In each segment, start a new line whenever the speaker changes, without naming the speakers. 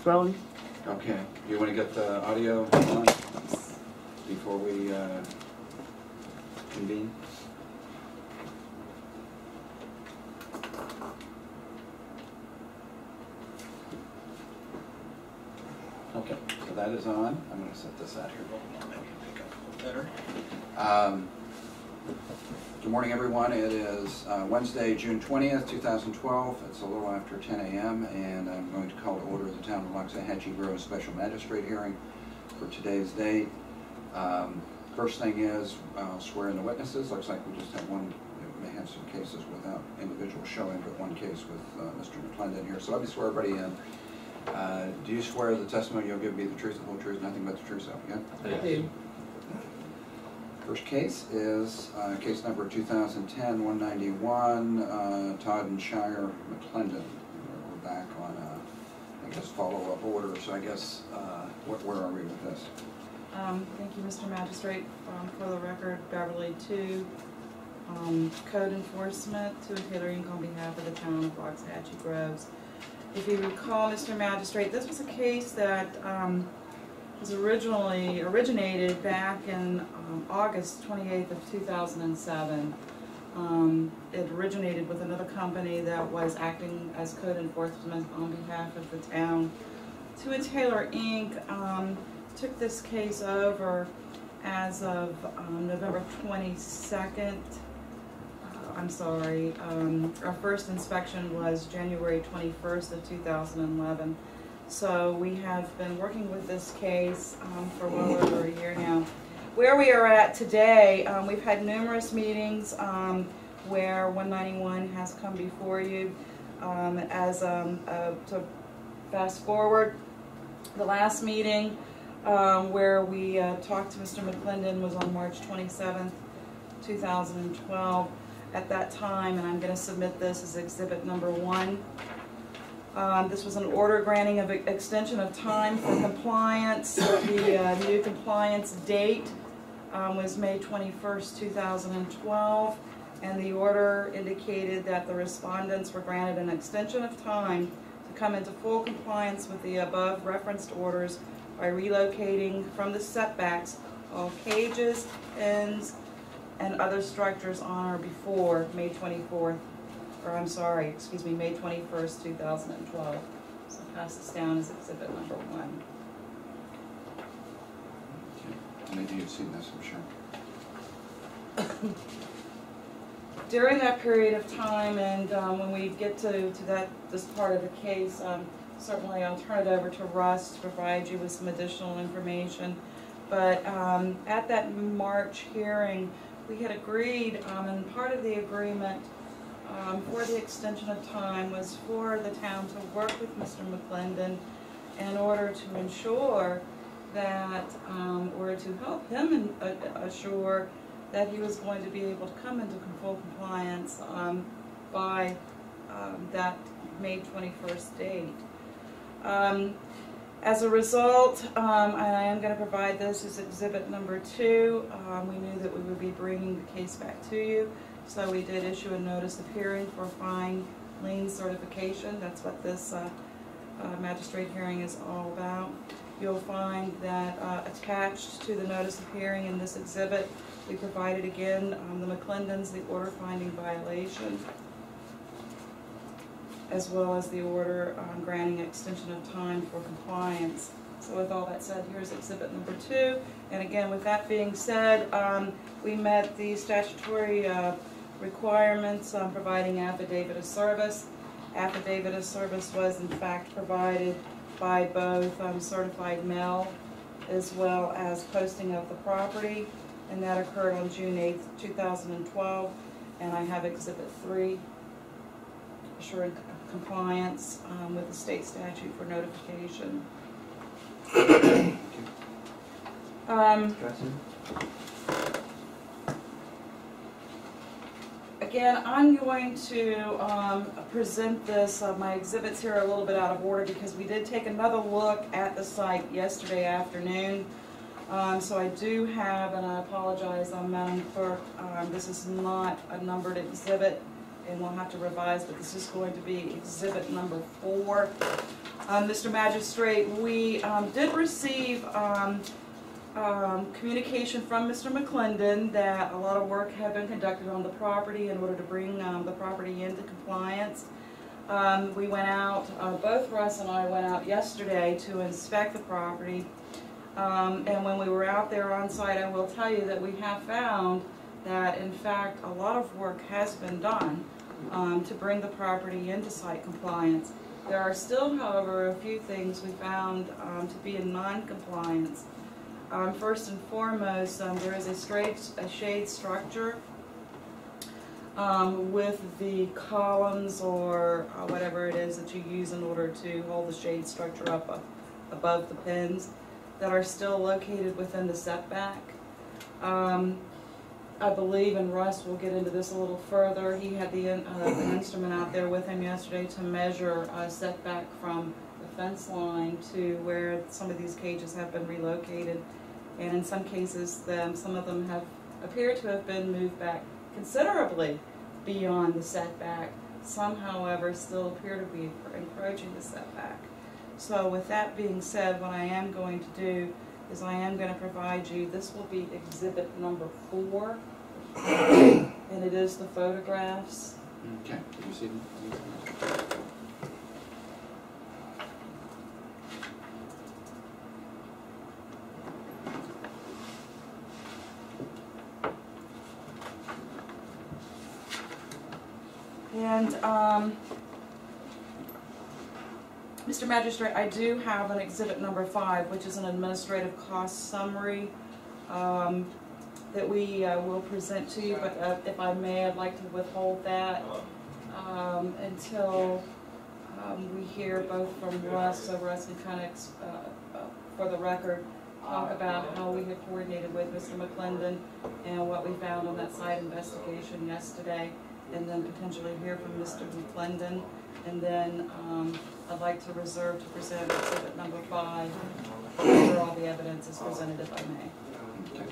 Rolling.
Okay. Do you want to get the audio on before we convene? Okay, so that is on. I'm going to set this out here a little more, maybe pick up a little better. Good morning, everyone. It is Wednesday, June 20th, 2012. It's a little after 10 a.m. and I'm going to call to order the Town of Waxahachie Grove Special Magistrate hearing for today's date. First thing is, I'll swear in the witnesses. Looks like we just have one. We may have some cases without individuals showing, but one case with Mr. McClendon here. So let me swear everybody in. Do you swear the testimony you'll give me the truth, the whole truth, nothing but the truth, so yeah?
I do.
First case is case number 2010-191, Todd and Shire McClendon. We're back on, I guess, follow-up order. So I guess, where are we with this?
Thank you, Mr. Magistrate. For the record, Beverly 2, Code Enforcement, 2 Taylor Inc. on behalf of the Town of Waxahachie Groves. If you recall, Mr. Magistrate, this was a case that was originated back in August 28th of 2007. It originated with another company that was acting as code enforcement on behalf of the town. 2 Taylor Inc. Took this case over as of November 22nd. Our first inspection was January 21st of 2011. So we have been working with this case for well over a year now. Where we are at today, we've had numerous meetings where 191 has come before you. To fast forward, the last meeting where we talked to Mr. McClendon was on March 27th, 2012. At that time, and I'm going to submit this as exhibit number 1. This was an order granting of extension of time for compliance. The new compliance date was May 21st, 2012, and the order indicated that the respondents were granted an extension of time to come into full compliance with the above referenced orders by relocating from the setbacks all cages, pens, and other structures on or before May 21st, 2012. So I'll pass this down as exhibit number 1.
Okay. Maybe you've seen this, I'm sure.
During that period of time, and when we get to this part of the case, certainly I'll turn it over to Russ to provide you with some additional information. But at that March hearing, we had agreed, and part of the agreement for the extension of time was for the town to work with Mr. McClendon in order to ensure that, or to help him assure that he was going to be able to come into full compliance by that May 21st date. As a result, I am going to provide this as exhibit number 2. We knew that we would be bringing the case back to you, so we did issue a notice of hearing for fine lien certification. That's what this magistrate hearing is all about. You'll find that attached to the notice of hearing in this exhibit, we provided again the McClendons, the order finding violation, as well as the order granting extension of time for compliance. So with all that said, here's exhibit number 2. And again, with that being said, we met the statutory requirements on providing affidavit of service. Affidavit of service was in fact provided by both certified mail as well as posting of the property, and that occurred on June 8th, 2012. And I have exhibit 3, assuring compliance with the state statute for notification. Again, I'm going to present this. My exhibits here are a little bit out of order because we did take another look at the site yesterday afternoon. So I do have, and I apologize, Madam Clerk, this is not a numbered exhibit, and we'll have to revise, but this is going to be exhibit number 4. Mr. Magistrate, we did receive communication from Mr. McClendon that a lot of work had been conducted on the property in order to bring the property into compliance. We went out, both Russ and I went out yesterday to inspect the property. And when we were out there on site, I will tell you that we have found that, in fact, a lot of work has been done to bring the property into site compliance. There are still, however, a few things we found to be in non-compliance. First and foremost, there is a shade structure with the columns or whatever it is that you use in order to hold the shade structure up above the pins that are still located within the setback. I believe, and Russ will get into this a little further, he had the instrument out there with him yesterday to measure a setback from the fence line to where some of these cages have been relocated. And in some cases, some of them have appeared to have been moved back considerably beyond the setback. Some, however, still appear to be encroaching the setback. So with that being said, what I am going to do is I am going to provide you, this will be exhibit number 4, and it is the photographs.
Okay, can you see them?
And Mr. Magistrate, I do have an exhibit number 5, which is an administrative cost summary that we will present to you, but if I may, I'd like to withhold that until we hear both from Russ, so Russ can kind of, for the record, talk about how we had coordinated with Mr. McClendon and what we found on that site investigation yesterday, and then potentially hear from Mr. McClendon. And then I'd like to reserve to present exhibit number 5 where all the evidence is presented, if I may.
Okay.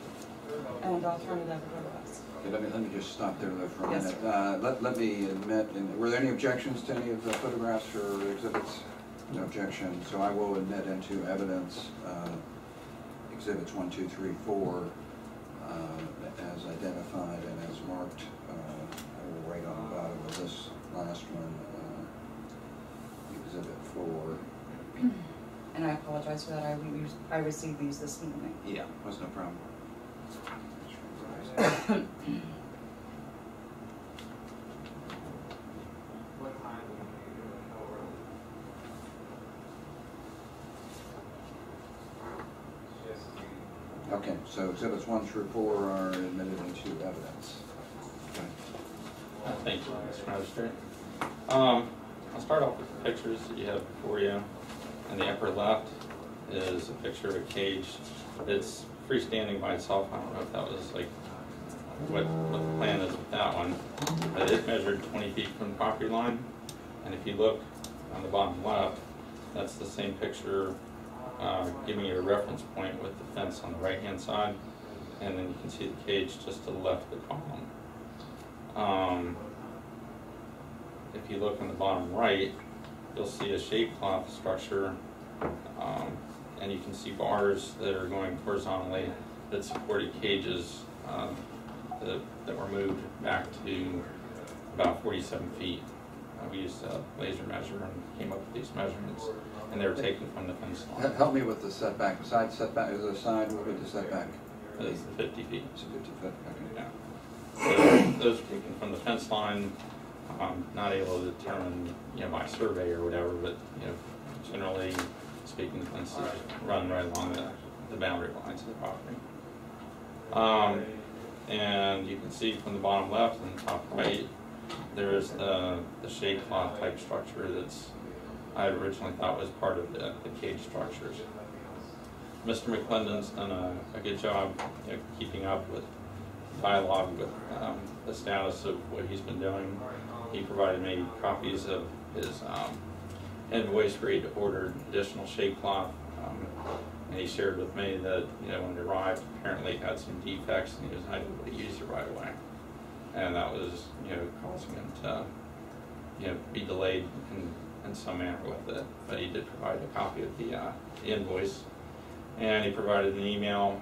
And I'll turn it over to Russ.
Okay, let me just stop there though for a
Yes,
minute. Let me admit, were there any objections to any of the photographs or exhibits? No objection. So I will admit into evidence exhibits 1, 2, 3, 4 as identified and as marked. I will write on the bottom of this last one, exhibit 4.
And I apologize for that. I received these this morning.
Yeah, was no problem. Okay, so exhibits 1 through 4 are admitted into evidence. Okay.
Thank you, Mr. Magistrate. I'll start off with the pictures that you have before you. In the upper left is a picture of a cage that's freestanding by itself. I don't know if that was like what the plan is with that one, but it measured 20 feet from the property line. And if you look on the bottom left, that's the same picture giving you a reference point with the fence on the right hand side, and then you can see the cage just to the left of the column. If you look on the bottom right, you'll see a shade cloth structure, and you can see bars that are going horizontally that supported cages that were moved back to about 47 feet. We used a laser measure and came up with these measurements, and they were taken from the fence line.
Help me with the setback. Side setback is the side. What would the setback?
It's 50 feet.
It's 50 foot. Okay.
Yeah. So those are taken from the fence line. Not able to determine, by survey or whatever, but generally speaking, the fences run right along the boundary lines of the property. And you can see from the bottom left and the top right, there is the shade cloth type structure that's I originally thought was part of the cage structures. Mr. McClendon's done a good job keeping up with dialogue with the status of what he's been doing. He provided me copies of his invoice for he ordered additional shade cloth, and he shared with me that when it arrived, apparently it had some defects and he was not able to use it right away, and that was causing him to be delayed in in some manner with it, but he did provide a copy of the invoice, and he provided an email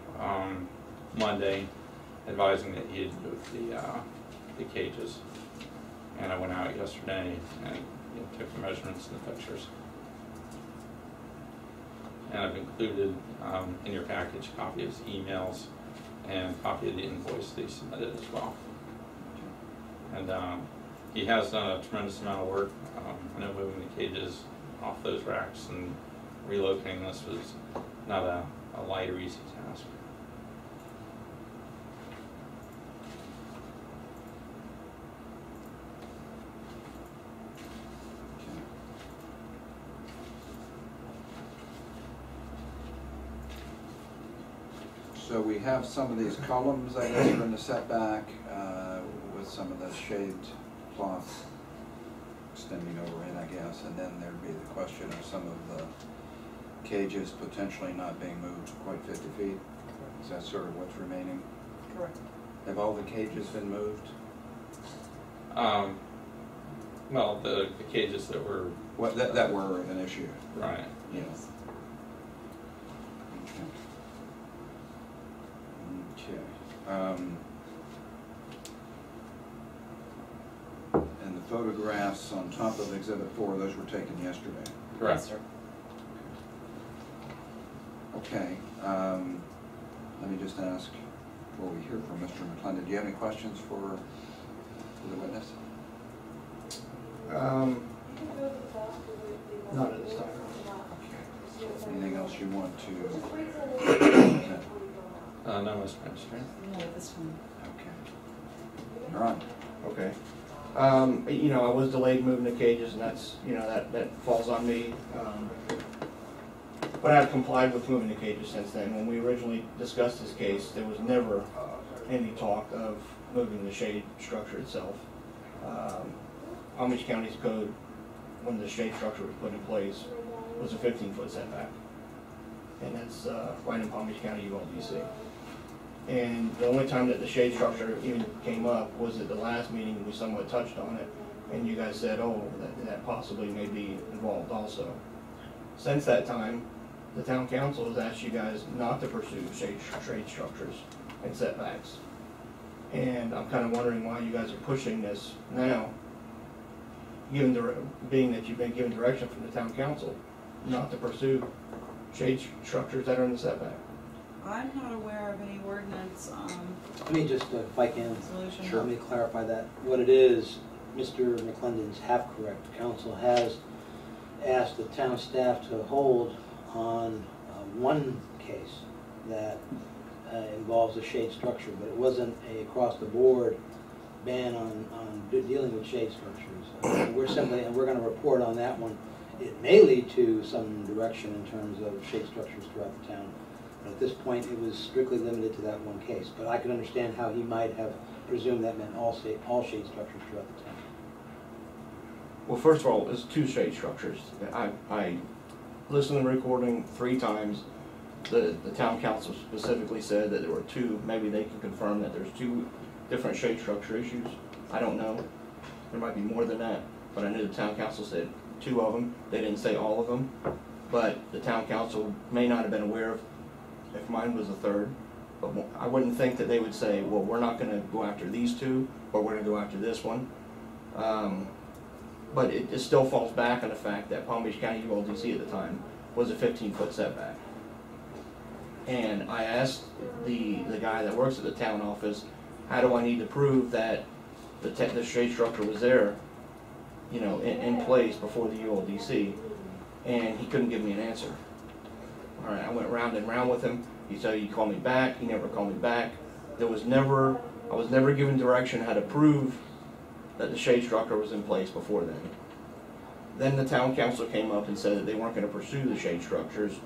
Monday advising that he had moved the cages. And I went out yesterday and took the measurements and the pictures. And I've included in your package a copy of his emails and a copy of the invoice that he submitted as well. And he has done a tremendous amount of work. I know moving the cages off those racks and relocating this was not a light or easy task.
So we have some of these columns, I guess, are in the setback with some of the shaved cloth extending over in, I guess, and then there'd be the question of some of the cages potentially not being moved quite 50 feet. Is that sort of what's remaining?
Correct.
Have all the cages been moved?
Well, the cages that were...
What, that were an issue?
Right.
Yes. Okay. And the photographs on top of Exhibit 4, those were taken yesterday?
Correct.
Yes, sir.
Okay. Let me just ask, before we hear from Mr. McClendon, do you have any questions for the witness?
Not at this time.
Okay. Anything else you want to present?
No, Mr. Magistrate.
No, this one.
Okay. You're on.
Okay. You know, I was delayed moving the cages, and that's, you know, that falls on me. But I've complied with moving the cages since then. When we originally discussed this case, there was never any talk of moving the shade structure itself. Palm Beach County's code, when the shade structure was put in place, was a 15-foot setback. And that's right in Palm Beach County ULDC. And the only time that the shade structure even came up was at the last meeting. We somewhat touched on it, and you guys said, oh, that possibly may be involved also. Since that time, the town council has asked you guys not to pursue shade structures and setbacks. And I'm kind of wondering why you guys are pushing this now, being that you've been given direction from the town council not to pursue shade structures that are in the setback.
I'm not aware of any ordinance
Let me just, if I can,
solution.
let me clarify that. What it is, Mr. McClendon's half correct. Council has asked the town staff to hold on one case that involves a shade structure, but it wasn't a across-the-board ban on dealing with shade structures. We're going to report on that one. It may lead to some direction in terms of shade structures throughout the town. But at this point, it was strictly limited to that one case. But I can understand how he might have presumed that meant all shade structures throughout the town.
Well, first of all, there's two shade structures. I listened to the recording 3 times. The town council specifically said that there were 2. Maybe they can confirm that there's 2 different shade structure issues. I don't know. There might be more than that. But I knew the town council said 2 of them. They didn't say all of them. But the town council may not have been aware of if mine was a 3rd. But I wouldn't think that they would say, well, we're not going to go after these 2, but we're going to go after this one. But it still falls back on the fact that Palm Beach County ULDC at the time was a 15-foot setback. And I asked the guy that works at the town office, how do I need to prove that the shade structure was there, you know, in place before the ULDC? And he couldn't give me an answer. All right, I went round and round with him. He said he'd call me back. He never called me back. I was never given direction how to prove that the shade structure was in place before then. Then the town council came up and said that they weren't going to pursue the shade structures,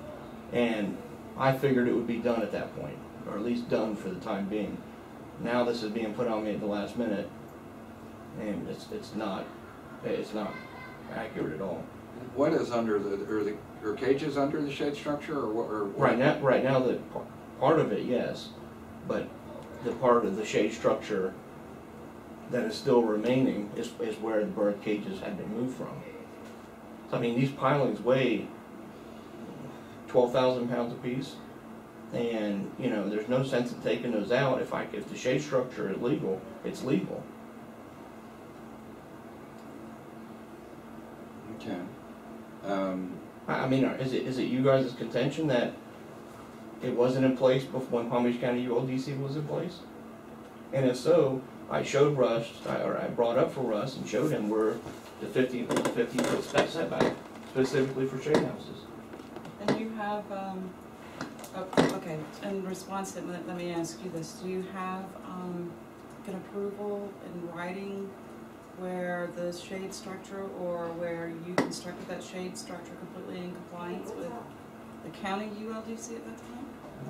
and I figured it would be done at that point, or at least done for the time being. Now this is being put on me at the last minute, and it's not accurate at all.
What is under are cages under the shade structure, or what? Or
Right now, the part of it, yes, but the part of the shade structure that is still remaining is where the bird cages had been moved from. I mean, these pilings weigh 12,000 pounds apiece, and you know, there's no sense in taking those out. If the shade structure is legal, it's legal.
Okay.
I mean, is it you guys' contention that it wasn't in place before when Palm Beach County ULDC was in place? And if so, I showed Russ, or I brought up for Russ and showed him where the 50-foot setback specifically for shade houses.
And you have, okay, in response to it, let me ask you this. Do you have an approval in writing where the shade structure, or where you constructed that shade structure completely in compliance with the county ULDC at that time?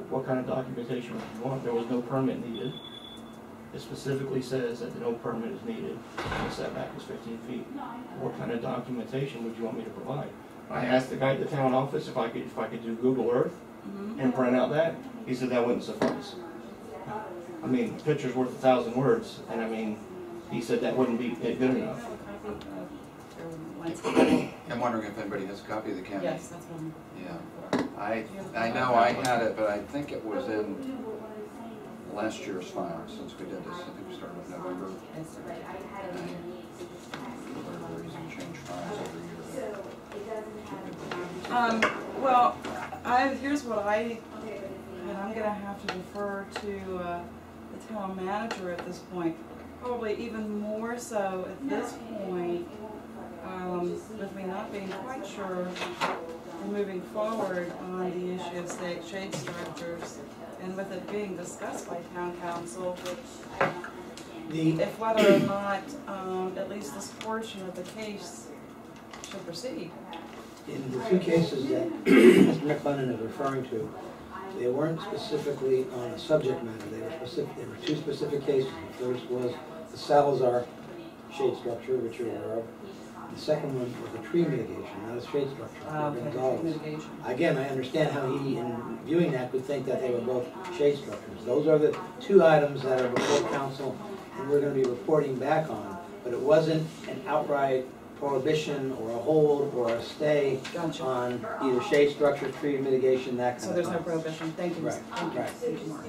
What kind of documentation would you want? There was no permit needed. It specifically says that no permit is needed and the setback is 15 feet. What kind of documentation would you want me to provide? I asked the guy at the town office if I could do Google Earth and print out that. He said that wouldn't suffice. I mean, a picture's worth 1,000 words, and I mean, he said that wouldn't be good enough.
I'm wondering if anybody has a copy of the county.
Yes, that's one.
Yeah, I know I had it, but I think it was in last year's file, since we did this. I think we started in November. For whatever reason, change files every year.
Well, here's what and I'm gonna have to defer to the town manager at this point. Probably even more so at this point, with me not being quite sure and moving forward on the issue of shade structures, and with it being discussed by town council, if whether or not at least this portion of the case should proceed.
In the two cases that Mr. McLennan is referring to, they weren't specifically on a subject matter. They were two specific cases. The first was the Salazar shade structure, which you're aware of. The second one was a tree mitigation, not a shade structure.
Okay.
Again, I understand how he, in viewing that, would think that they were both shade structures. Those are the two items that are before council and we're going to be reporting back on. But it wasn't an outright prohibition or a hold or a stay on either shade structure, tree mitigation, that kind of thing.
So there's no prohibition. Thank you.
Right.
Thank you, Mark.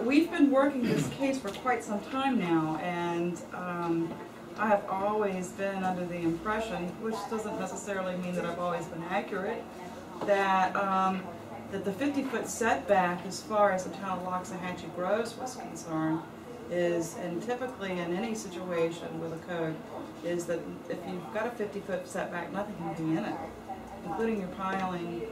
We've been working this case for quite some time now, and I have always been under the impression, which doesn't necessarily mean that I've always been accurate, that that the 50-foot setback as far as the town of Loxahatchee Groves was concerned is, and typically in any situation with a code, is that if you've got a 50-foot setback, nothing can be in it, including your piling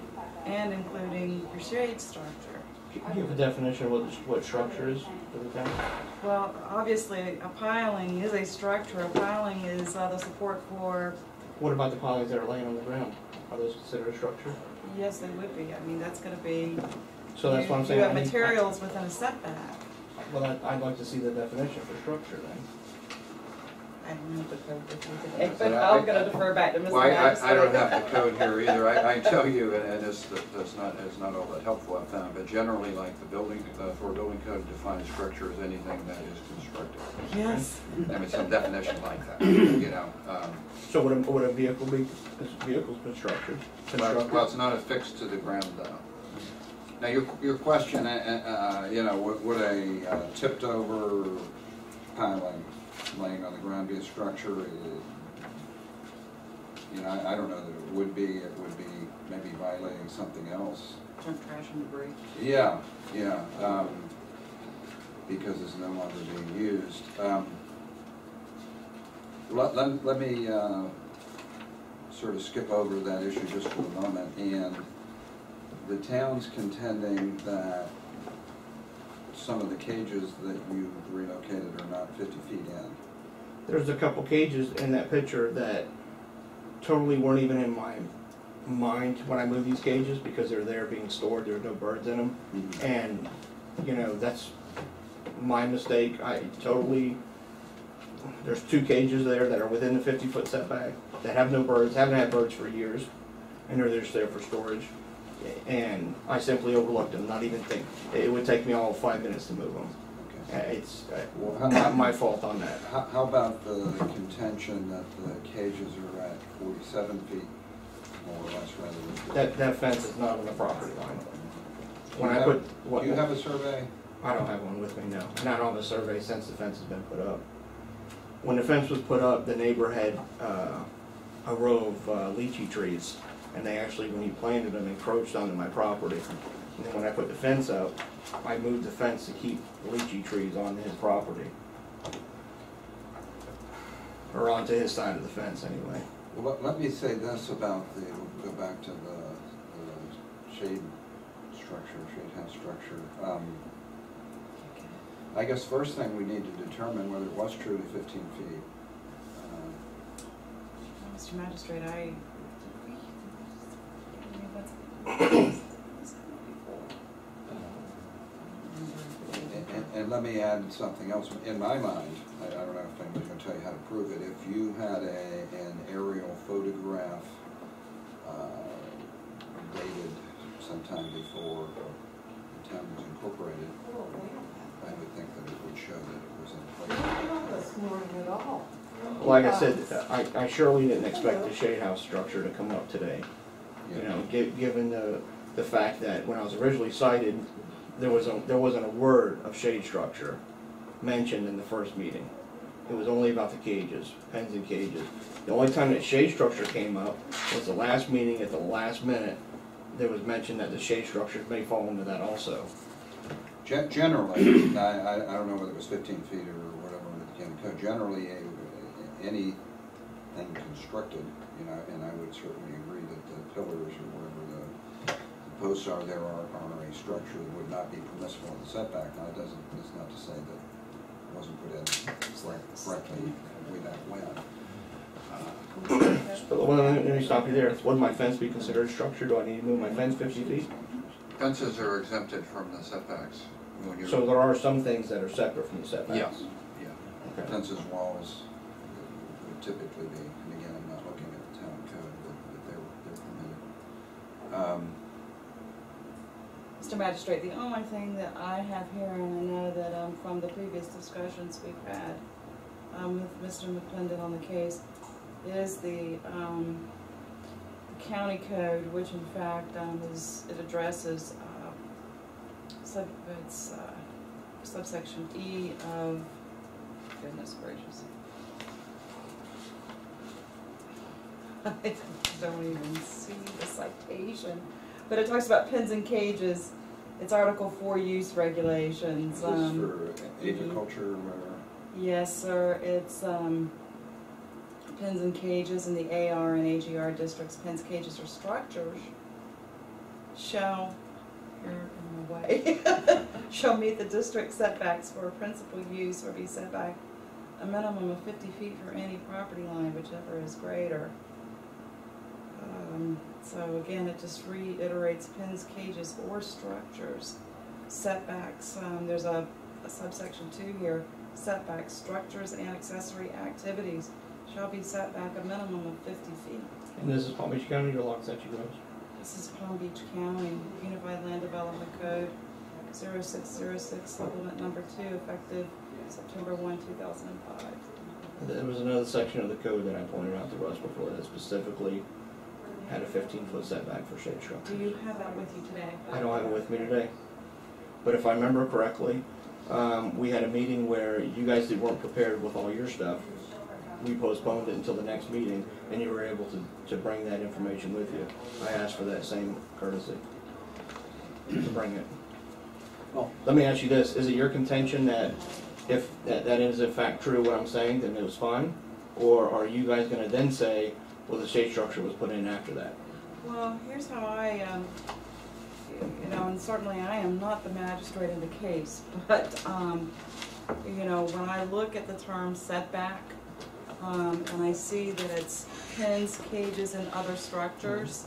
and including your shade structure.
Can you give a definition of what structure is for the town?
Well, obviously, a piling is a structure. A piling is the support for...
What about the pilings that are laying on the ground? Are those considered a structure?
Yes, they would be. I mean, that's going to be...
So that's what I'm saying.
You have materials within a setback.
Well, I'd like to see the definition for structure then.
I don't have the code with me today, but I'm going to defer back to Mr. Magistrate.
I don't have the code here either. I tell you, and it's not all that helpful, I found, but generally, like the building, for building code defines structure as anything that is constructed.
Yes.
I mean, some definition like that, you know.
So would a vehicle be, vehicle's constructed?
Well, it's not affixed to the ground, though. Now, your question, you know, would a tipped over piling laying on the ground be a structure? You know, I don't know that it would be. It would be maybe violating something else.
Junk, trash, and debris.
Yeah, because it's no longer being used. Let me sort of skip over that issue just for a moment. And the town's contending that some of the cages that you've relocated are not 50 feet in.
There's a couple cages in that picture that totally weren't even in my mind when I moved these cages because they're there being stored. There are no birds in them.
Mm-hmm.
And, you know, that's my mistake. There's two cages there that are within the 50-foot setback that have no birds, haven't had birds for years, and they're just there for storage. And I simply overlooked them, not even think. It would take me all 5 minutes to move them.
Okay.
It's
Well,
not my fault on that.
How about the contention that the cages are at 47 feet, more or less, rather than...
That fence is not on the property line.
Do you have a survey?
I don't have one with me now. Not on the survey since the fence has been put up. When the fence was put up, the neighbor had a row of lychee trees, and they actually, when he planted them, encroached onto my property. And then when I put the fence up, I moved the fence to keep lychee trees on his property. Or onto his side of the fence, anyway.
Well, let me say this about we'll go back to the shade house structure. I guess first thing we need to determine whether it was truly 15 feet.
Mr. Magistrate,
And let me add something else. In my mind, I don't know if anybody's going to tell you how to prove it, if you had an aerial photograph dated sometime before the town was incorporated, I would think that it would show that it was in place.
Like I said, I surely didn't expect the shade house structure to come up today.
Yeah.
You know, given the fact that when I was originally cited, there wasn't a word of shade structure mentioned in the first meeting. It was only about the cages, pens and cages. The only time that shade structure came up was the last meeting. At the last minute, there was mention that the shade structures may fall into that also.
Generally, I don't know whether it was 15 feet or whatever in the beginning code. Generally, anything constructed, you know, and I would certainly agree that the pillars or wherever the posts are there are a structure that would not be permissible in the setback. Now, it's not to say that it wasn't put in correctly way back when.
Well, let me stop you there. Would my fence be considered a structure? Do I need to move my fence 50 feet?
Fences are exempted from the setbacks. When you're
So there are some things that are separate from the setbacks?
Yeah.
Okay.
Fences, walls would typically be, and again, I'm not looking at the town code, but they're permitted.
Mr. Magistrate, the only thing that I have here, and I know that from the previous discussions we've had with Mr. McClendon on the case, is the county code, which in fact it addresses subsection E of, goodness gracious, I don't even see the citation, but it talks about pens and cages. It's Article 4 use regulations.
Is this for agriculture or whatever?
Yes, sir. It's pens and cages in the AR and AGR districts. Pens, cages, or structures shall, here in my way, shall meet the district setbacks for principal use or be set back a minimum of 50 feet for any property line, whichever is greater. So again, it just reiterates pens, cages, or structures. Setbacks, there's a subsection 2 here. Setbacks, structures, and accessory activities shall be set back a minimum of 50 feet.
And this is Palm Beach County or Los Angeles Groves?
This is Palm Beach County, Unified Land Development Code 0606, supplement number 2, effective September 1, 2005.
There was another section of the code that I pointed out to Russ before that specifically had a 15-foot setback for shade structures.
Do you have that with you today?
I don't have it with me today. But if I remember correctly, we had a meeting where you guys weren't prepared with all your stuff. We postponed it until the next meeting, and you were able to bring that information with you. I asked for that same courtesy to bring it.
Well,
let me ask you this. Is it your contention that if that is in fact true what I'm saying, then it was fine? Or are you guys going to then say, well, the shade structure was put in after that?
Well, here's how I, you know, and certainly I am not the magistrate in the case, but, you know, when I look at the term setback, and I see that it's pens, cages, and other structures,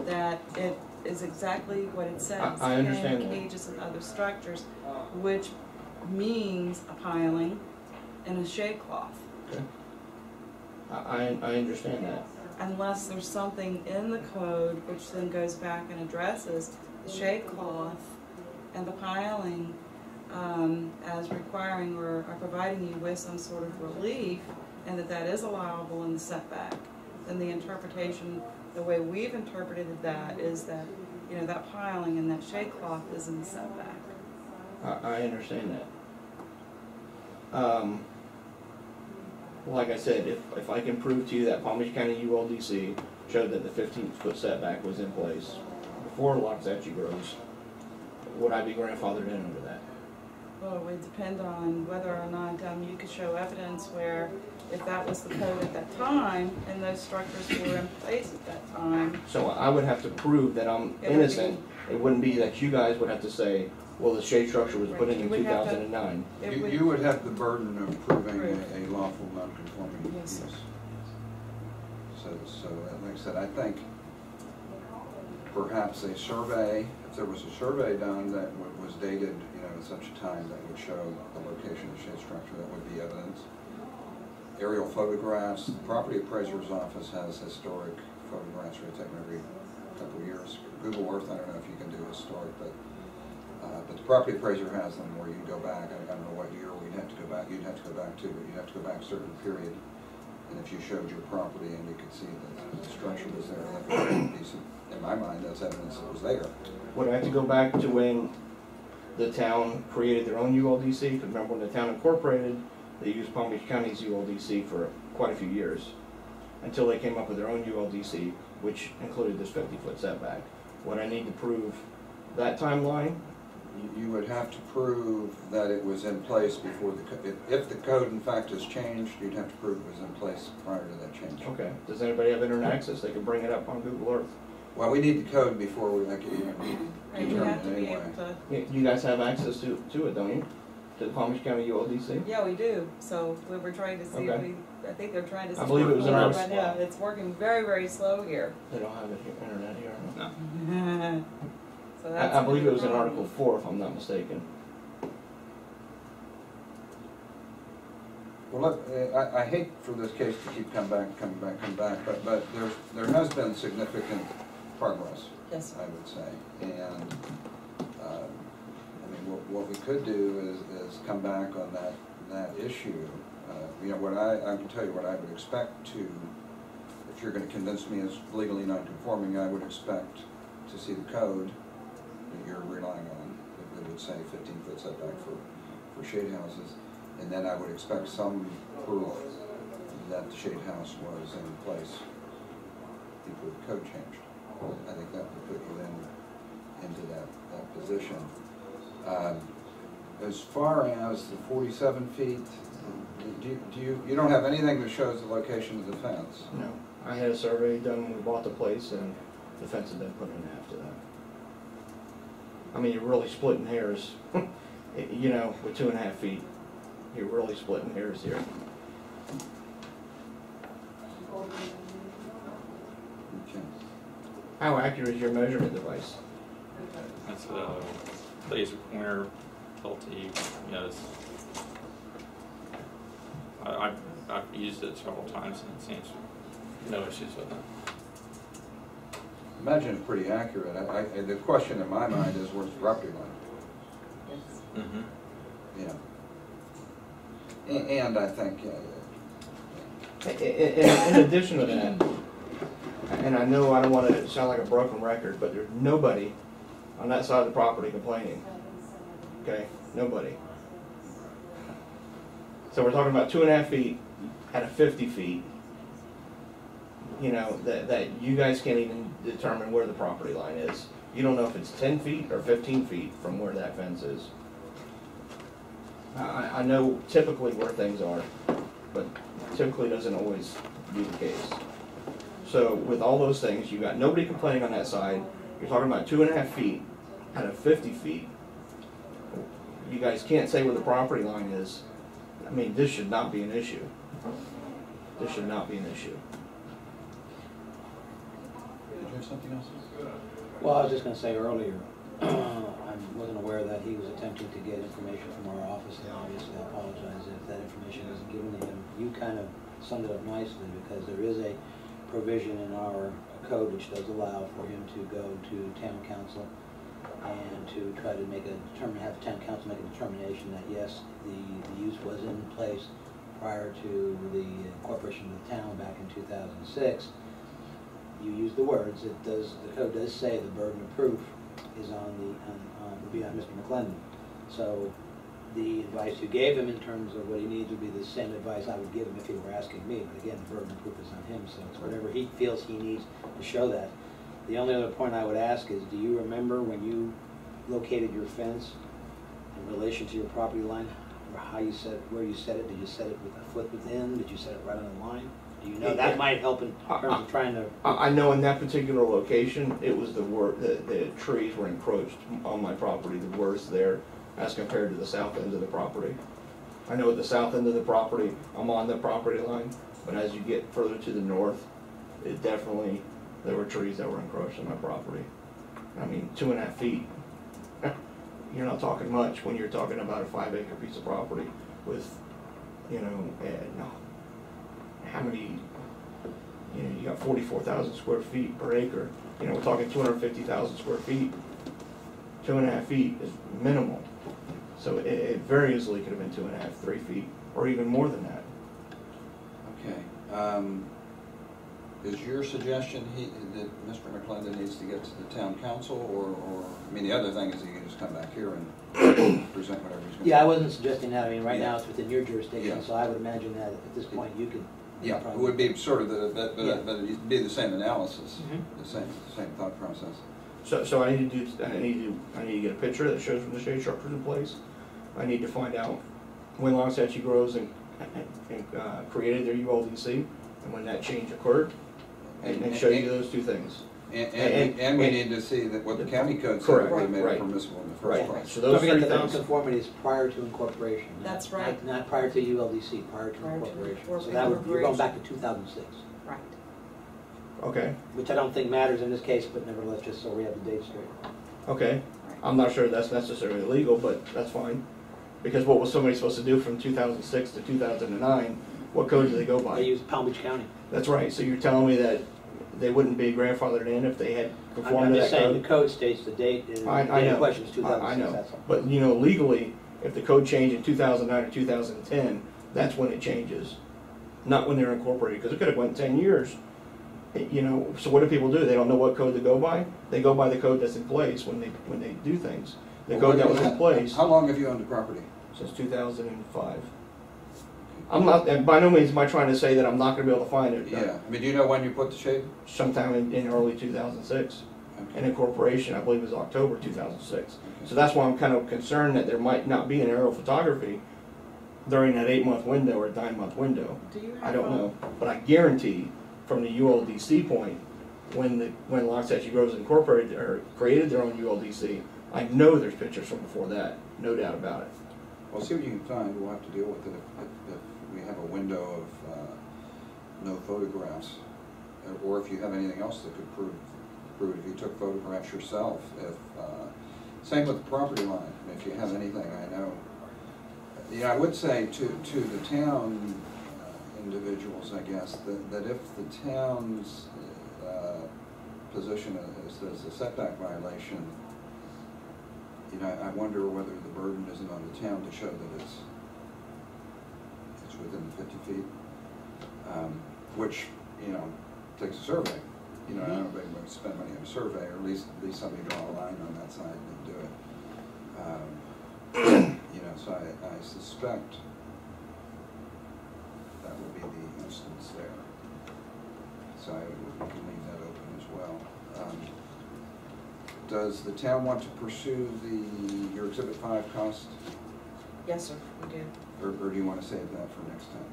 that it is exactly what it says.
I understand
Pen,
that.
cages, and other structures, which means a piling and a shade cloth.
Okay. I understand that.
Unless there's something in the code which then goes back and addresses the shade cloth and the piling as requiring or providing you with some sort of relief, and that is allowable in the setback, then the interpretation, the way we've interpreted that is that, you know, that piling and that shade cloth is in the setback.
I understand that. Like I said, if I can prove to you that Palm Beach County ULDC showed that the 15-foot setback was in place before Loxahatchee grows, would I be grandfathered in under that?
Well, it would depend on whether or not you could show evidence where, if that was the code at that time, and those structures were in place at that time.
So I would have to prove that I'm innocent. It wouldn't be that you guys would have to say, well, the shade structure was put in 2009.
You would have the burden of proving a lawful non-conforming
Yes,
use. So, like I said, I think perhaps a survey, if there was a survey done that was dated, you know, at such a time that would show the location of the shade structure, that would be evidence. Aerial photographs, the property appraiser's office has historic photographs we take every couple of years. Google Earth, I don't know if you can do historic, but the property appraiser has them where you can go back. I don't know what year you'd have to go back to, but you'd have to go back a certain period. And if you showed your property and you could see that the structure was there, that would be some, in my mind, that's evidence that it was there.
Would I have to go back to when the town created their own ULDC? Because remember when the town incorporated, they used Palm Beach County's ULDC for quite a few years until they came up with their own ULDC, which included this 50-foot setback. Would I need to prove that timeline?
You would have to prove that it was in place before if the code in fact has changed, you'd have to prove it was in place prior to that change.
Okay. Does anybody have internet access? They can bring it up on Google Earth.
Well, we need the code before we can even
Right, you
determine
have to
it
be
anyway.
able to.
You guys have access to it, don't you? To the Palm Beach County ULDC?
Yeah, we do. So we were trying to see if
Okay.
I think they're trying to see.
I believe it was in our-
But yeah, it's working very, very slow here.
They don't have internet here.
No.
So that's
I believe it was in
a problem.
Article 4, if I'm not mistaken.
Well, look, I hate for this case to keep coming back, but there has been significant progress,
Yes, sir.
I would say. And, I mean, what we could do is come back on that issue. You know, I can tell you what I would expect to, if you're gonna convince me it's legally non-conforming, I would expect to see the code that you're relying on, that would say 15-foot setback for shade houses. And then I would expect some proof that the shade house was in place before the code changed. I think that would put you into that position. As far as the 47 feet, you don't have anything that shows the location of the fence?
No. I had a survey done when we bought the place, and the fence had been put in after that. I mean, you're really splitting hairs, you know, with 2.5 feet. You're really splitting hairs here.
Okay.
How accurate is your measurement device?
That's a laser pointer LT. You know, I've used it several times and it seems no issues with it.
Imagine it's pretty accurate. The question in my mind is, where's the property line?
Mm-hmm.
Yeah. And I think,
In addition to that, and I know I don't want to sound like a broken record, but there's nobody on that side of the property complaining. Okay? Nobody. So we're talking about 2.5 feet out of 50 feet. You know, that you guys can't even determine where the property line is. You don't know if it's 10 feet or 15 feet from where that fence is. I know typically where things are, but typically doesn't always be the case. So with all those things, you got nobody complaining on that side. You're talking about 2.5 feet out of 50 feet. You guys can't say where the property line is. I mean, this should not be an issue. This should not be an issue.
did you have something else?
Well, I was just gonna say earlier, I wasn't aware that he was attempting to get information from our office, and obviously I apologize if that information wasn't given to him. You kind of summed it up nicely, because there is a provision in our code which does allow for him to go to town council and to try to have the town council make a determination that yes, the use was in place prior to the incorporation of the town back in 2006. You use the words, the code does say the burden of proof is would be on Mr. McClendon. So the advice you gave him in terms of what he needs would be the same advice I would give him if he were asking me. But again, the burden of proof is on him, so it's whatever he feels he needs to show that. The only other point I would ask is, do you remember when you located your fence in relation to your property line, or how you set it, where you set it? Did you set it with a foot within? Did you set it right on the line? Do you know? That might help in terms of trying to...
I know in that particular location, it was the trees were encroached on my property, the worst there, as compared to the south end of the property. I know at the south end of the property, I'm on the property line, but as you get further to the north, it definitely, there were trees that were encroached on my property. I mean, 2.5 feet. You're not talking much when you're talking about a 5-acre piece of property with, you know, how many, you know, you got 44,000 square feet per acre. You know, we're talking 250,000 square feet. 2.5 feet is minimal. So it very easily could have been 2.5, 3 feet, or even more than that.
Okay. Is your suggestion that Mr. McClendon needs to get to the town council, or I mean, the other thing is he can just come back here and present whatever he's going to
Yeah, I wasn't suggesting that. I mean, right
Yeah.
now it's within your jurisdiction,
Yeah.
so I would imagine that at this point you could...
Yeah, it
probably-
would be sort of but
Yeah.
it'd be the same analysis,
Mhm.
the same thought process.
So I need to get a picture that shows when the shade structure's in place. I need to find out when Loxahatchee Groves created their ULDC and when that change occurred, and show you those two things.
And we need to see that what the county code said
Correct,
really made
right.
it permissible in the
Right.
first place.
So
Don't
those
forget
three
the
things.
non-conformity is prior to incorporation.
That's right.
Not prior to ULDC, prior to
Prior to
incorporation. So
incorporation.
that would, you're going back to 2006,
Right.
Okay.
which I don't think matters in this case, but nevertheless, just so we have the date straight.
Okay. I'm not sure that's necessarily legal, but that's fine. Because what was somebody supposed to do from 2006 to 2009? What code do they go
They
by?
use Palm Beach County.
That's right. So you're telling me that they wouldn't be grandfathered in if they had
I'm
conformed to
just
that
saying
code?
the code states the date is,
I
the
know.
question is
I
2006,
know.
that's all.
But, you know, legally, if the code changed in 2009 or 2010, that's when it changes. Not when they're incorporated, because it could have went 10 years. You know, so what do people do? They don't know what code to go by? They go by the code that's in place when they do things. The
Well,
code that was in place
How long have you owned the property?
since 2005. I'm not, and by no means am I trying to say that I'm not gonna be able to find it.
Yeah, I mean, do you know when you put the shade?
Sometime in early 2006.
Okay.
And incorporation, I believe, was October 2006. So that's why I'm kind of concerned that there might not be an aerial photography during that 8-month window or 9-month window.
Do you have
I don't know, but I guarantee from the ULDC point, when Loxahatchee Groves Incorporated or created their own ULDC, I know there's pictures from before that, no doubt about it.
Well, see what you can find. We'll have to deal with it if we have a window of no photographs, or if you have anything else that could prove it. If you took photographs yourself, same with the property line. If you have anything, I know. Yeah, I would say to the town individuals, I guess, that if the town's position is a setback violation, you know, I wonder whether the burden isn't on the town to show that it's within the 50 feet, which, you know, takes a survey. You know, I don't think we're going to spend money on a survey, or at least somebody draw a line on that side and do it. You know, so I suspect that will be the instance there. So we can leave that open as well. Does the town want to pursue your Exhibit 5 cost?
Yes, sir, we do.
Or do you want to save that for next time?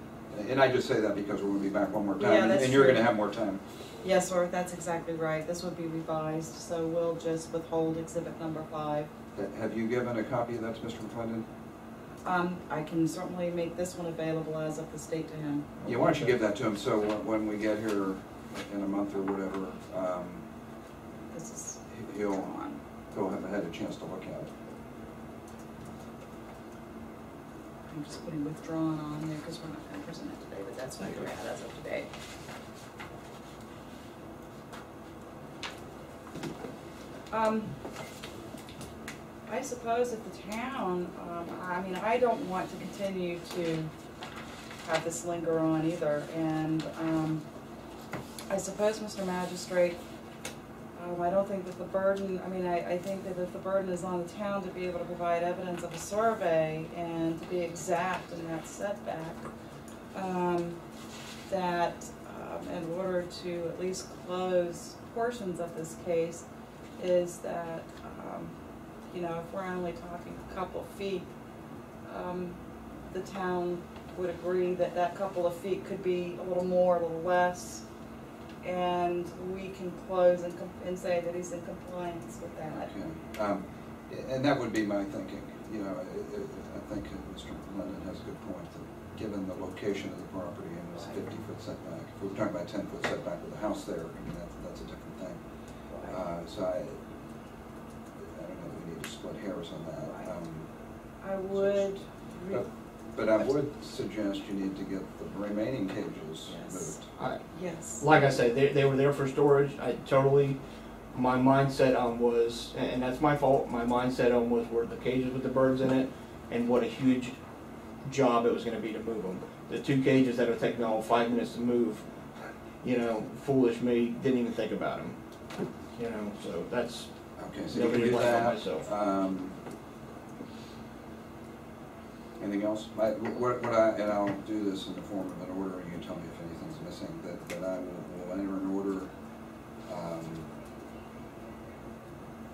And I just say that because we're going to be back one more time,
Yeah, that's
and you're
true.
going to have more time.
Yes, sir, that's exactly right. This would be revised, so we'll just withhold exhibit number 5.
Have you given a copy of that to Mr. McClendon?
I can certainly make this one available as of the state to him.
Yeah, why don't you give that to him, so when we get here in a month or whatever,
This is
he'll
on.
have had a chance to look at it.
I'm just putting withdrawn on there because we're not going to present it today, but that's what you're at as of today. I suppose if the town, I mean, I don't want to continue to have this linger on either, and I suppose, Mr. Magistrate, I don't think that the burden, I mean, I think that if the burden is on the town to be able to provide evidence of a survey and to be exact in that setback, that in order to at least close portions of this case, is that, you know, if we're only talking a couple of feet, the town would agree that that couple of feet could be a little more, a little less, and we can close and say that he's in compliance with that.
Okay. And that would be my thinking. You know, I think Mr. London has a good point that given the location of the property and this 50-foot setback, if we were talking about 10-foot setback with a house there, I mean, that's a different thing. So I don't know if we need to split hairs on that.
I would.
But I would suggest you need to get the remaining cages
Yes.
moved.
Yes.
Like I said, they were there for storage. My mindset on was, and that's my fault, my mindset on was were the cages with the birds in it, and what a huge job it was gonna be to move them. The 2 cages that are taking all 5 minutes to move, you know, foolish me, didn't even think about them. You know, so that's,
Okay, so you can
nobody
do
went by
that.
myself.
Anything else? And I'll do this in the form of an order, and you can tell me if anything's missing, that I will enter an order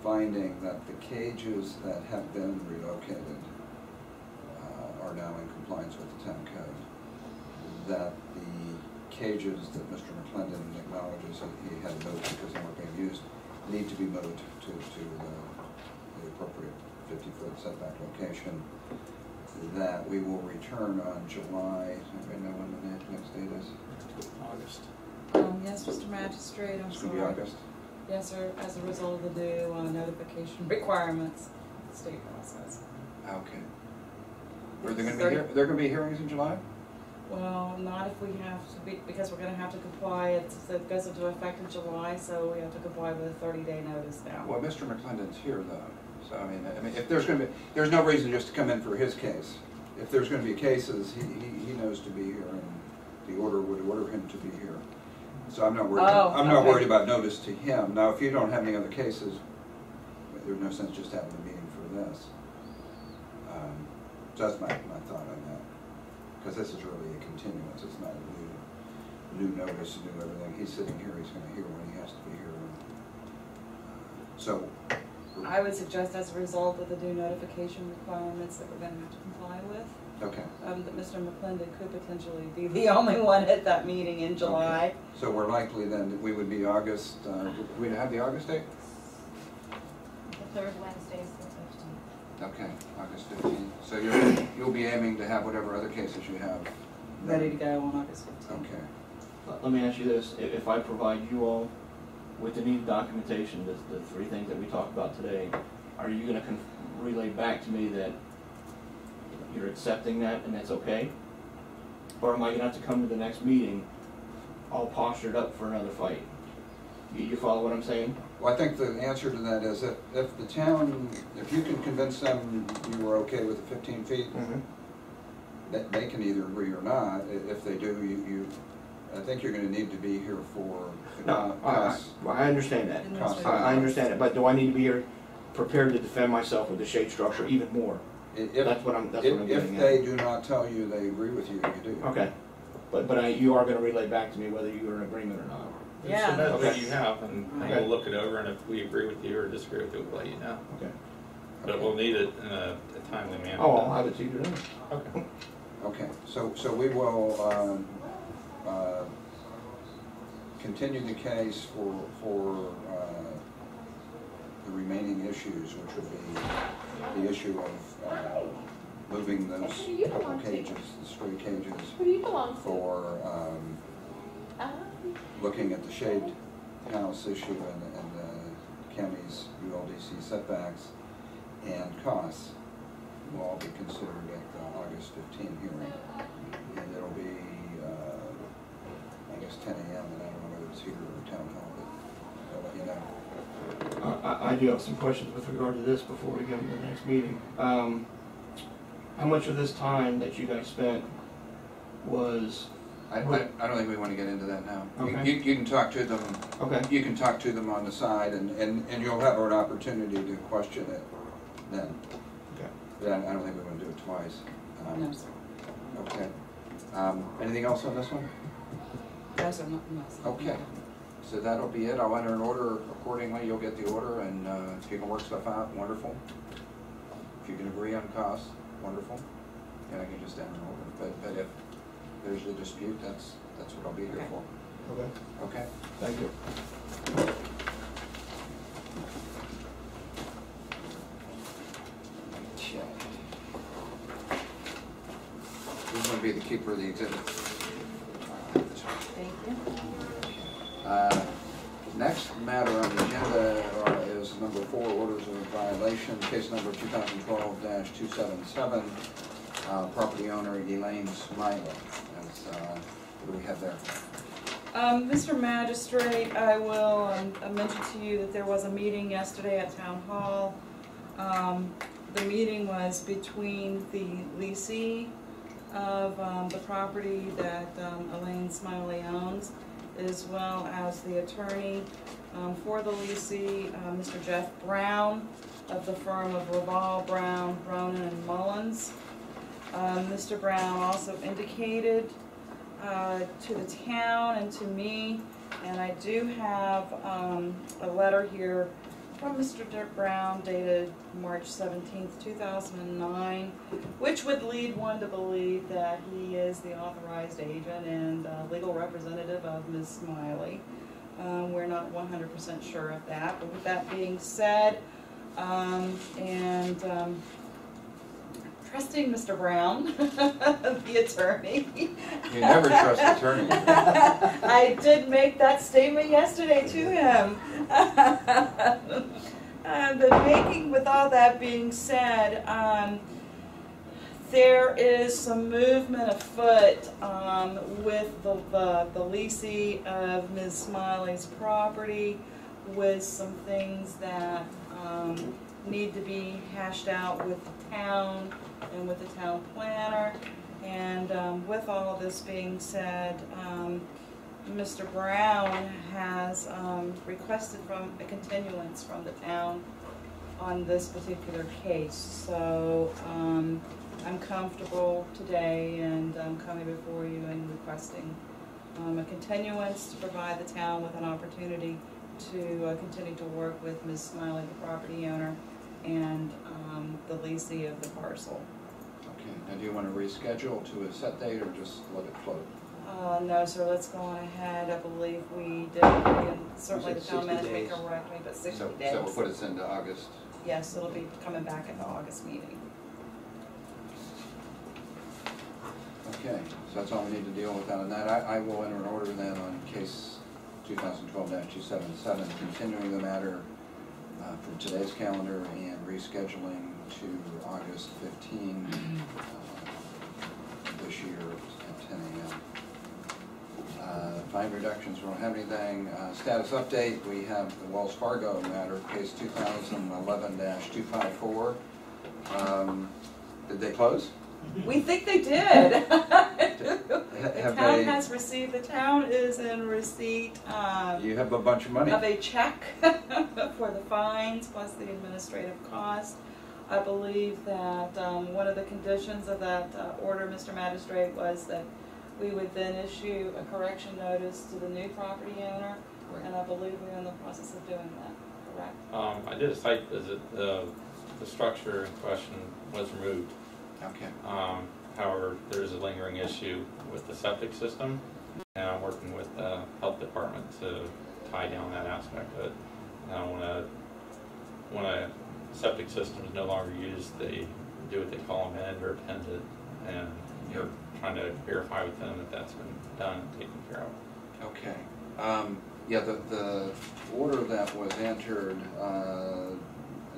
finding that the cages that have been relocated are now in compliance with the town code. That the cages that Mr. McClendon acknowledges that he had moved because they weren't being used need to be moved to the appropriate 50-foot setback location. That we will return on July, anybody know when the next date is?
August.
Yes, Mr. Magistrate, I'm
It's
sorry.
going to be August?
Yes, sir, as a result of the new notification requirements, state process.
Okay. Are there going to be there going to be hearings in July?
Well, not if we have to be, because we're gonna have to comply, it goes into effect in July, so we have to comply with a 30-day notice now.
Well, Mr. McClendon's here though, so I mean, if there's going to be, there's no reason just to come in for his case. If there's going to be cases, he knows to be here, and the order would order him to be here. So I'm not worried. I'm not worried about notice to him. Now, if you don't have any other cases, there's no sense just having a meeting for this. So that's my thought on that. Because this is really a continuance. It's not a new notice, new everything. He's sitting here. He's going to hear when he has to be here. So
I would suggest, as a result of the new notification requirements that we're going to have to comply with,
okay.
that Mr. McClendon could potentially be the only one at that meeting in July.
Okay. So we're likely then that we would be August. Do we have the August date?
The third Wednesday is the 15th.
Okay, August 15th. So you'll be aiming to have whatever other cases you have
Ready to go on August 15th.
Okay.
Let me ask you this, if I provide you all with the needed documentation, the 3 things that we talked about today, are you gonna relay back to me that you're accepting that and that's okay? Or am I gonna have to come to the next meeting all postured up for another fight? You follow what I'm saying?
Well, I think the answer to that is if the town, if you can convince them you were okay with the 15 feet, that they can either agree or not. If they do, I think you're going to need to be here for
No,
costs.
I understand that.
Cost.
I understand it, but do I need to be here prepared to defend myself with the shade structure even more? That's what I'm getting
If
at.
they do not tell you they agree with you, you do.
Okay, but you are going to relay back to me whether you are in agreement or not.
Yeah.
Submit what
Okay.
you have, and
Okay.
we'll look it over, and if we agree with you or disagree with you, we'll let you know.
Okay.
But we'll need it in a timely manner.
Oh, I'll have it to you today.
Okay.
Okay, so we will continue the case for the remaining issues, which would be the issue of moving those couple cages, the stray cages,
Who do you belong to?
for looking at the shade house issue and the county's ULDC setbacks and costs will all be considered at the August 15 hearing. And it'll be, I guess, 10 a.m. and I don't know whether it's here or town hall, but I'll let you know.
I I do have some questions with regard to this before we go to the next meeting. How much of this time that you guys spent was?
I don't think we want to get into that now.
Okay.
You can talk to them.
Okay.
You can talk to them on the side, and you'll have an opportunity to question it then.
Okay.
But I don't think we want to do it twice.
No, sir.
Okay. Anything else on this one?
Those are not, no, sir.
Okay. So that'll be it. I'll enter an order accordingly. You'll get the order, and if you can work stuff out, wonderful. If you can agree on costs, wonderful. And I can just enter an order. But if there's a dispute, that's what I'll be here
Okay.
for.
Okay.
Okay?
Thank you.
Okay. Who's going to be the keeper of the exhibit?
Thank you.
Next matter on the agenda is number 4, orders of violation, case number 2012-277, property owner Elaine Smiley. What do we have there?
Mr. Magistrate, I will mention to you that there was a meeting yesterday at Town Hall. The meeting was between the leasee of the property that Elaine Smiley owns, as well as the attorney for the leasee, Mr. Jeff Brown of the firm of Laval, Brown, Ronan, and Mullins. Mr. Brown also indicated to the town and to me, and I do have a letter here from Mr. Dirk Brown dated March 17th, 2009, which would lead one to believe that he is the authorized agent and legal representative of Ms. Smiley. We're not 100% sure of that, but with that being said, trusting Mr. Brown, the attorney.
You never trust attorneys.
I did make that statement yesterday to him. With all that being said, there is some movement afoot with the leasee of Ms. Smiley's property, with some things that need to be hashed out with the town and with the town planner. And with all of this being said, Mr. Brown has requested a continuance from the town on this particular case. So I'm comfortable today and coming before you and requesting a continuance to provide the town with an opportunity to continue to work with Ms. Smiley, the property owner, and the leasee of the parcel.
Okay. Now, do you want to reschedule to a set date or just let it float?
No, sir, let's go on ahead. I believe we did, and certainly the
said
town
60
manager may
days.
correct me, but 60
So
days.
we'll put us into August.
Yes, it'll be coming back at the August meeting.
Okay, so that's all we need to deal with on that. I will enter an order then on case 2012-277, continuing the matter from today's calendar and rescheduling to August 15 this year at 10 a.m. Fine reductions, we don't have anything. Status update, we have the Wells Fargo matter, case 2011-254. Did they close?
We think they did.
Have
The town is in receipt
you have a bunch of money.
of a check for the fines plus the administrative cost. I believe that one of the conditions of that order, Mr. Magistrate, was that we would then issue a correction notice to the new property owner,
Right.
and I believe we're in the process of doing that, correct?
I did a site visit. The structure in question was removed.
Okay.
However, there's a lingering issue with the septic system, and I'm working with the health department to tie down that aspect of it. When a septic system is no longer used, they do what they call amend or append it, and you're trying to verify with them that that's been done and taken care of.
Okay. Yeah, the order that was entered, and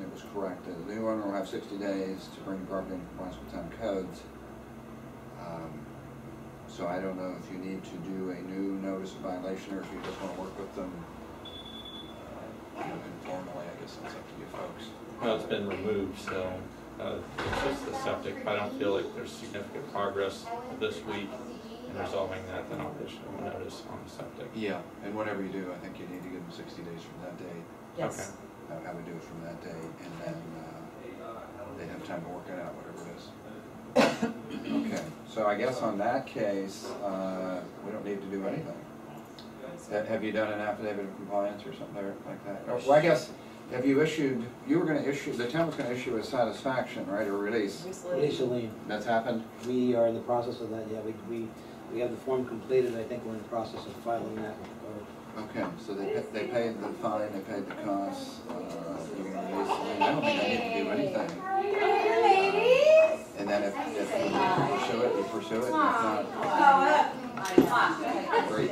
it was correct. The new owner will have 60 days to bring the property in compliance with town codes. So I don't know if you need to do a new notice of violation or if you just want to work with them informally, I guess that's up to you folks.
Well, it's been removed, so it's just the septic. If I don't feel like there's significant progress this week in resolving that, then I'll issue a notice on the septic.
Yeah, and whatever you do, I think you need to give them 60 days from that date.
Yes.
I would do it from that date, and then they'd have time to work it out, whatever it is. Okay, so I guess on that case, we don't need to do anything. Have you done an affidavit of compliance or something there like that? Well, I guess, have you issued, you were gonna issue, the town was gonna issue a satisfaction, right, or release?
Release a lien.
That's happened?
We are in the process of that, yeah, we have the form completed, I think we're in the process of filing that.
Okay, so they paid the fine, they paid the costs, you're gonna release the lien. I don't think I need to do anything. And then if you need to pursue it, you pursue it, and if not, great.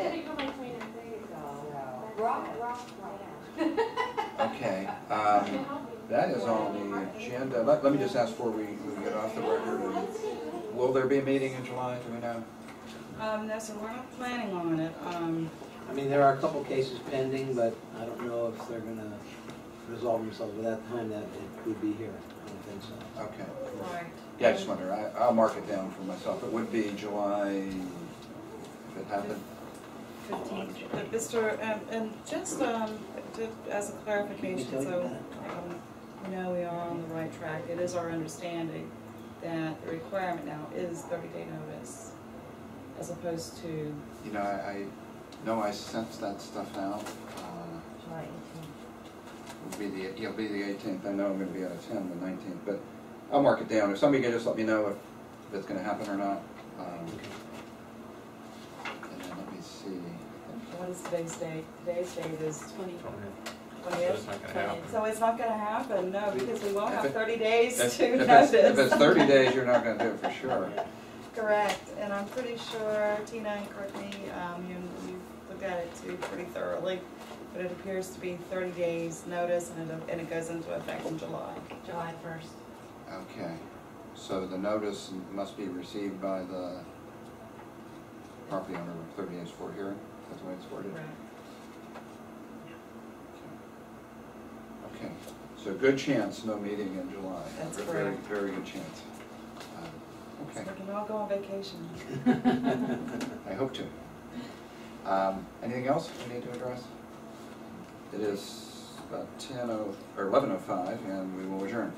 Okay, that is on the agenda. Let me just ask before we get off the record, will there be a meeting in July, do we know?
No, so we're not planning on it.
I mean, there are a couple cases pending, but I don't know if they're gonna resolve themselves by that time, that it would be here. I don't think so.
Okay.
Right.
Yeah, I just wonder, I'll mark it down for myself. It would be July, if it happened.
15th. But Mr. And just as a clarification, so we know we are on the right track. It is our understanding that the requirement now is 30-day notice, as opposed to.
You know, I know I sensed that stuff out.
July 18th.
It'll be the 18th. I know I'm going to be out of town the 19th, but I'll mark it down. If somebody could just let me know if it's going to happen or not. And then let me see.
What is today's date? Today's date is 20th.
So it's not gonna happen.
So it's not gonna happen, no, because we won't
If
have
it-
30 days
If
to
it's,
notice.
if it's 30 days, you're not going to do it for sure.
Correct, and I'm pretty sure, Tina and Courtney, you looked at it too pretty thoroughly, but it appears to be 30 days notice, and it goes into effect in July.
July 1st.
Okay. So the notice must be received by the property owner 30 days before hearing? That's the way it's worded?
Correct.
Okay, so good chance, no meeting in July.
That's
Very,
correct.
very good chance. Okay,
So we can all go on vacation.
I hope to. Anything else we need to address? It is about 11:05, and we will adjourn.